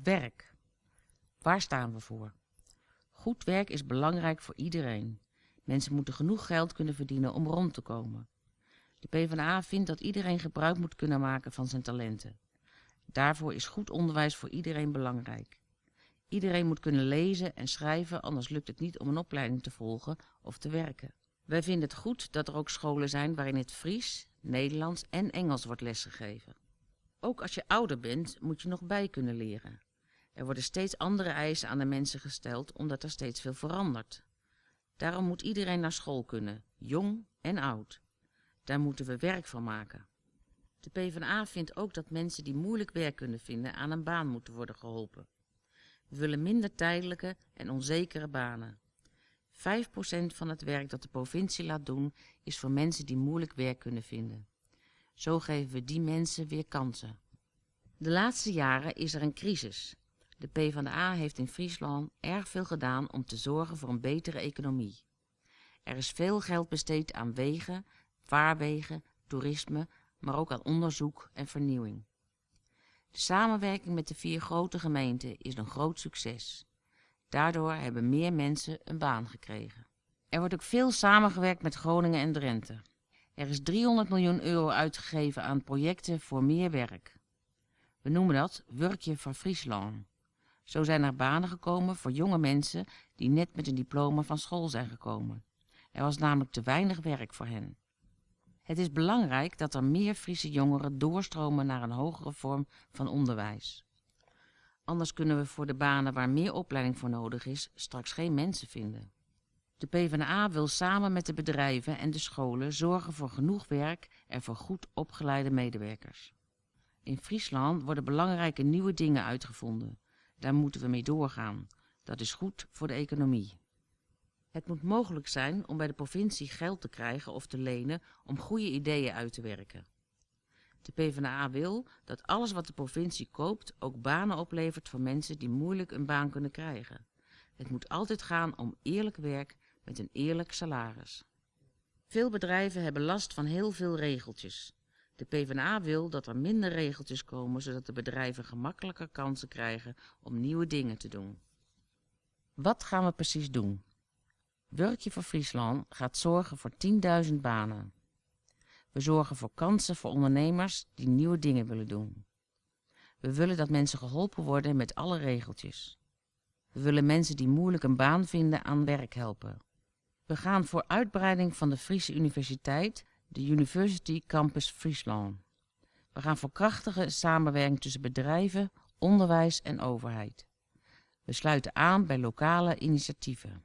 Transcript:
Werk. Waar staan we voor? Goed werk is belangrijk voor iedereen. Mensen moeten genoeg geld kunnen verdienen om rond te komen. De PvdA vindt dat iedereen gebruik moet kunnen maken van zijn talenten. Daarvoor is goed onderwijs voor iedereen belangrijk. Iedereen moet kunnen lezen en schrijven, anders lukt het niet om een opleiding te volgen of te werken. Wij vinden het goed dat er ook scholen zijn waarin het Fries, Nederlands en Engels wordt lesgegeven. Ook als je ouder bent, moet je nog bij kunnen leren. Er worden steeds andere eisen aan de mensen gesteld, omdat er steeds veel verandert. Daarom moet iedereen naar school kunnen, jong en oud. Daar moeten we werk van maken. De PvdA vindt ook dat mensen die moeilijk werk kunnen vinden aan een baan moeten worden geholpen. We willen minder tijdelijke en onzekere banen. 5% van het werk dat de provincie laat doen is voor mensen die moeilijk werk kunnen vinden. Zo geven we die mensen weer kansen. De laatste jaren is er een crisis. De PvdA heeft in Friesland erg veel gedaan om te zorgen voor een betere economie. Er is veel geld besteed aan wegen, vaarwegen, toerisme, maar ook aan onderzoek en vernieuwing. De samenwerking met de 4 grote gemeenten is een groot succes. Daardoor hebben meer mensen een baan gekregen. Er wordt ook veel samengewerkt met Groningen en Drenthe. Er is 300 miljoen euro uitgegeven aan projecten voor meer werk. We noemen dat Wurkje voor Friesland. Zo zijn er banen gekomen voor jonge mensen die net met een diploma van school zijn gekomen. Er was namelijk te weinig werk voor hen. Het is belangrijk dat er meer Friese jongeren doorstromen naar een hogere vorm van onderwijs. Anders kunnen we voor de banen waar meer opleiding voor nodig is straks geen mensen vinden. De PvdA wil samen met de bedrijven en de scholen zorgen voor genoeg werk en voor goed opgeleide medewerkers. In Friesland worden belangrijke nieuwe dingen uitgevonden. Daar moeten we mee doorgaan. Dat is goed voor de economie. Het moet mogelijk zijn om bij de provincie geld te krijgen of te lenen om goede ideeën uit te werken. De PvdA wil dat alles wat de provincie koopt ook banen oplevert voor mensen die moeilijk een baan kunnen krijgen. Het moet altijd gaan om eerlijk werk met een eerlijk salaris. Veel bedrijven hebben last van heel veel regeltjes. De PvdA wil dat er minder regeltjes komen, zodat de bedrijven gemakkelijker kansen krijgen om nieuwe dingen te doen. Wat gaan we precies doen? Wurkje voor Friesland gaat zorgen voor 10.000 banen. We zorgen voor kansen voor ondernemers die nieuwe dingen willen doen. We willen dat mensen geholpen worden met alle regeltjes. We willen mensen die moeilijk een baan vinden aan werk helpen. We gaan voor uitbreiding van de Friese Universiteit, de University Campus Friesland. We gaan voor krachtige samenwerking tussen bedrijven, onderwijs en overheid. We sluiten aan bij lokale initiatieven.